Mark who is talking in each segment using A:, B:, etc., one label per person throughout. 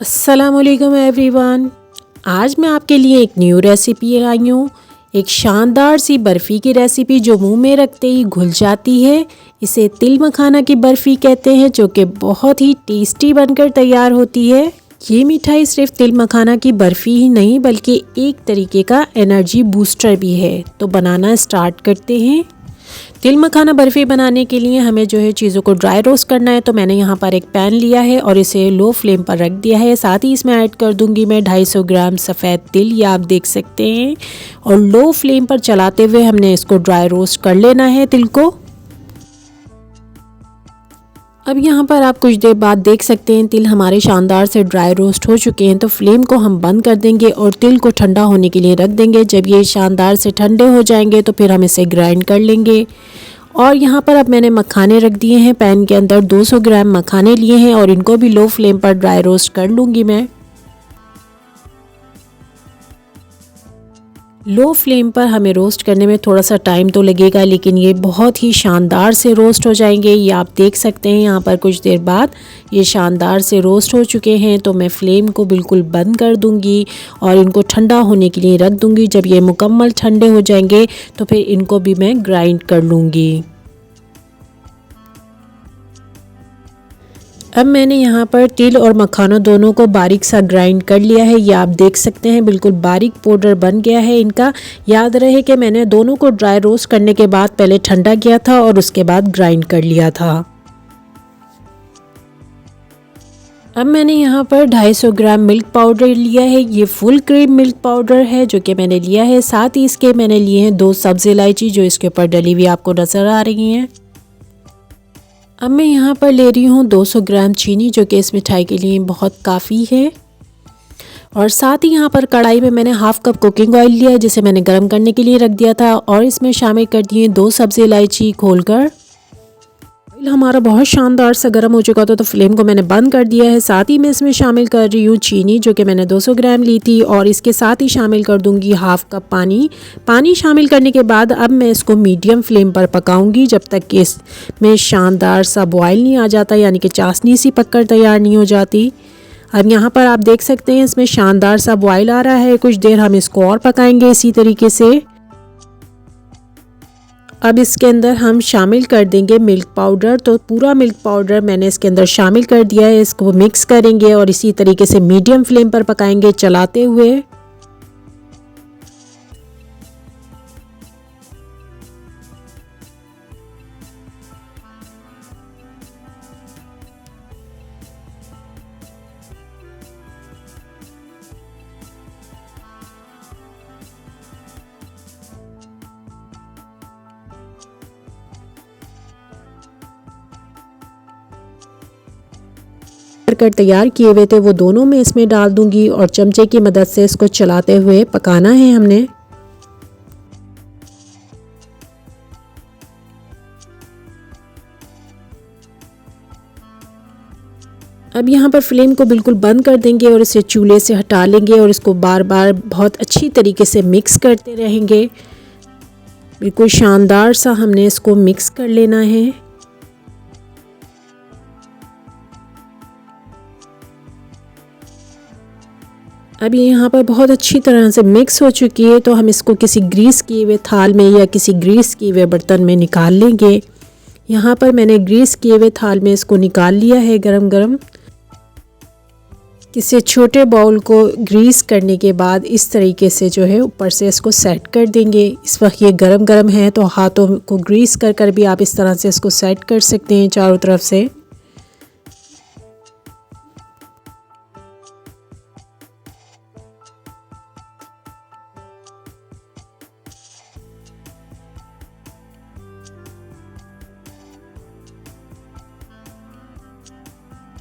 A: अस्सलामुअलैकुम एवरीवन। आज मैं आपके लिए एक न्यू रेसिपी आई हूँ। एक शानदार सी बर्फ़ी की रेसिपी जो मुंह में रखते ही घुल जाती है। इसे तिल मखाना की बर्फ़ी कहते हैं, जो कि बहुत ही टेस्टी बनकर तैयार होती है। ये मिठाई सिर्फ तिल मखाना की बर्फ़ी ही नहीं बल्कि एक तरीके का एनर्जी बूस्टर भी है। तो बनाना स्टार्ट करते हैं। तिल मखाना बर्फ़ी बनाने के लिए हमें जो है चीज़ों को ड्राई रोस्ट करना है। तो मैंने यहाँ पर एक पैन लिया है और इसे लो फ्लेम पर रख दिया है। साथ ही इसमें ऐड कर दूंगी मैं 250 ग्राम सफ़ेद तिल, ये आप देख सकते हैं। और लो फ्लेम पर चलाते हुए हमने इसको ड्राई रोस्ट कर लेना है तिल को। अब यहाँ पर आप कुछ देर बाद देख सकते हैं तिल हमारे शानदार से ड्राई रोस्ट हो चुके हैं। तो फ्लेम को हम बंद कर देंगे और तिल को ठंडा होने के लिए रख देंगे। जब ये शानदार से ठंडे हो जाएंगे तो फिर हम इसे ग्राइंड कर लेंगे। और यहाँ पर अब मैंने मखाने रख दिए हैं। पैन के अंदर 200 ग्राम मखाने लिए हैं और इनको भी लो फ्लेम पर ड्राई रोस्ट कर लूँगी मैं। लो फ्लेम पर हमें रोस्ट करने में थोड़ा सा टाइम तो लगेगा, लेकिन ये बहुत ही शानदार से रोस्ट हो जाएंगे। ये आप देख सकते हैं यहाँ पर कुछ देर बाद ये शानदार से रोस्ट हो चुके हैं। तो मैं फ्लेम को बिल्कुल बंद कर दूंगी और इनको ठंडा होने के लिए रख दूंगी। जब ये मुकम्मल ठंडे हो जाएंगे तो फिर इनको भी मैं ग्राइंड कर लूँगी। अब मैंने यहाँ पर तिल और मखाना दोनों को बारीक सा ग्राइंड कर लिया है। ये आप देख सकते हैं बिल्कुल बारीक पाउडर बन गया है इनका। याद रहे कि मैंने दोनों को ड्राई रोस्ट करने के बाद पहले ठंडा किया था और उसके बाद ग्राइंड कर लिया था। अब मैंने यहाँ पर 250 ग्राम मिल्क पाउडर लिया है। ये फुल क्रीम मिल्क पाउडर है जो कि मैंने लिया है। साथ ही इसके मैंने लिए हैं 2 सब्ज़ इलायची जो इसके ऊपर डली हुई आपको नज़र आ रही हैं। अब मैं यहाँ पर ले रही हूँ 200 ग्राम चीनी, जो कि इस मिठाई के लिए बहुत काफ़ी है। और साथ ही यहाँ पर कढ़ाई में मैंने हाफ कप कुकिंग ऑयल लिया है, जिसे मैंने गर्म करने के लिए रख दिया था। और इसमें शामिल कर दिए 2 सब्ज़ इलायची खोलकर। ऑयल हमारा बहुत शानदार सा गर्म हो चुका था, तो फ्लेम को मैंने बंद कर दिया है। साथ ही मैं इसमें शामिल कर रही हूँ चीनी, जो कि मैंने 200 ग्राम ली थी। और इसके साथ ही शामिल कर दूंगी हाफ कप पानी। पानी शामिल करने के बाद अब मैं इसको मीडियम फ्लेम पर पकाऊंगी जब तक कि इसमें शानदार सा बॉयल नहीं आ जाता, यानी कि चाशनी सी पककर तैयार नहीं हो जाती। अब यहाँ पर आप देख सकते हैं इसमें शानदार सा बॉयल आ रहा है। कुछ देर हम इसको और पकाएंगे इसी तरीके से। अब इसके अंदर हम शामिल कर देंगे मिल्क पाउडर। तो पूरा मिल्क पाउडर मैंने इसके अंदर शामिल कर दिया है। इसको मिक्स करेंगे और इसी तरीके से मीडियम फ्लेम पर पकाएंगे चलाते हुए। कर तैयार किए हुए थे वो दोनों मैं इसमें डाल दूंगी और चमचे की मदद से इसको चलाते हुए पकाना है हमने। अब यहाँ पर फ्लेम को बिल्कुल बंद कर देंगे और इसे चूल्हे से हटा लेंगे और इसको बार बार बहुत अच्छी तरीके से मिक्स करते रहेंगे। बिल्कुल शानदार सा हमने इसको मिक्स कर लेना है। अब ये यहाँ पर बहुत अच्छी तरह से मिक्स हो चुकी है। तो हम इसको किसी ग्रीस किए हुए थाल में या किसी ग्रीस किए हुए बर्तन में निकाल लेंगे। यहाँ पर मैंने ग्रीस किए हुए थाल में इसको निकाल लिया है गरम गरम। किसी छोटे बाउल को ग्रीस करने के बाद इस तरीके से जो है ऊपर से इसको सेट कर देंगे। इस वक्त ये गरम गरम है, तो हाथों को ग्रीस कर कर भी आप इस तरह से इसको सेट कर सकते हैं चारों तरफ से।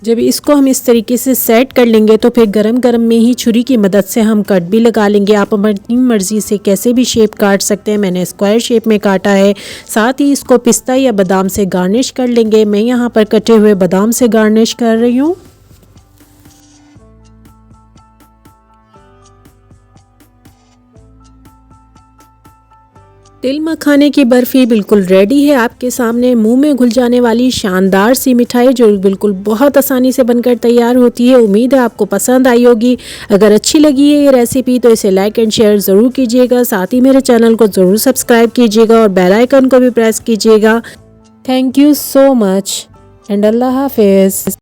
A: जब इसको हम इस तरीके से सेट कर लेंगे तो फिर गरम गरम में ही छुरी की मदद से हम कट भी लगा लेंगे। आप अपनी मर्ज़ी से कैसे भी शेप काट सकते हैं। मैंने स्क्वायर शेप में काटा है। साथ ही इसको पिस्ता या बादाम से गार्निश कर लेंगे। मैं यहाँ पर कटे हुए बादाम से गार्निश कर रही हूँ। तिल मखाने की बर्फ़ी बिल्कुल रेडी है आपके सामने। मुंह में घुल जाने वाली शानदार सी मिठाई जो बिल्कुल बहुत आसानी से बनकर तैयार होती है। उम्मीद है आपको पसंद आई होगी। अगर अच्छी लगी है ये रेसिपी तो इसे लाइक एंड शेयर ज़रूर कीजिएगा। साथ ही मेरे चैनल को ज़रूर सब्सक्राइब कीजिएगा और बेल आइकन को भी प्रेस कीजिएगा। Thank you so much and अल्लाह हाफिज़।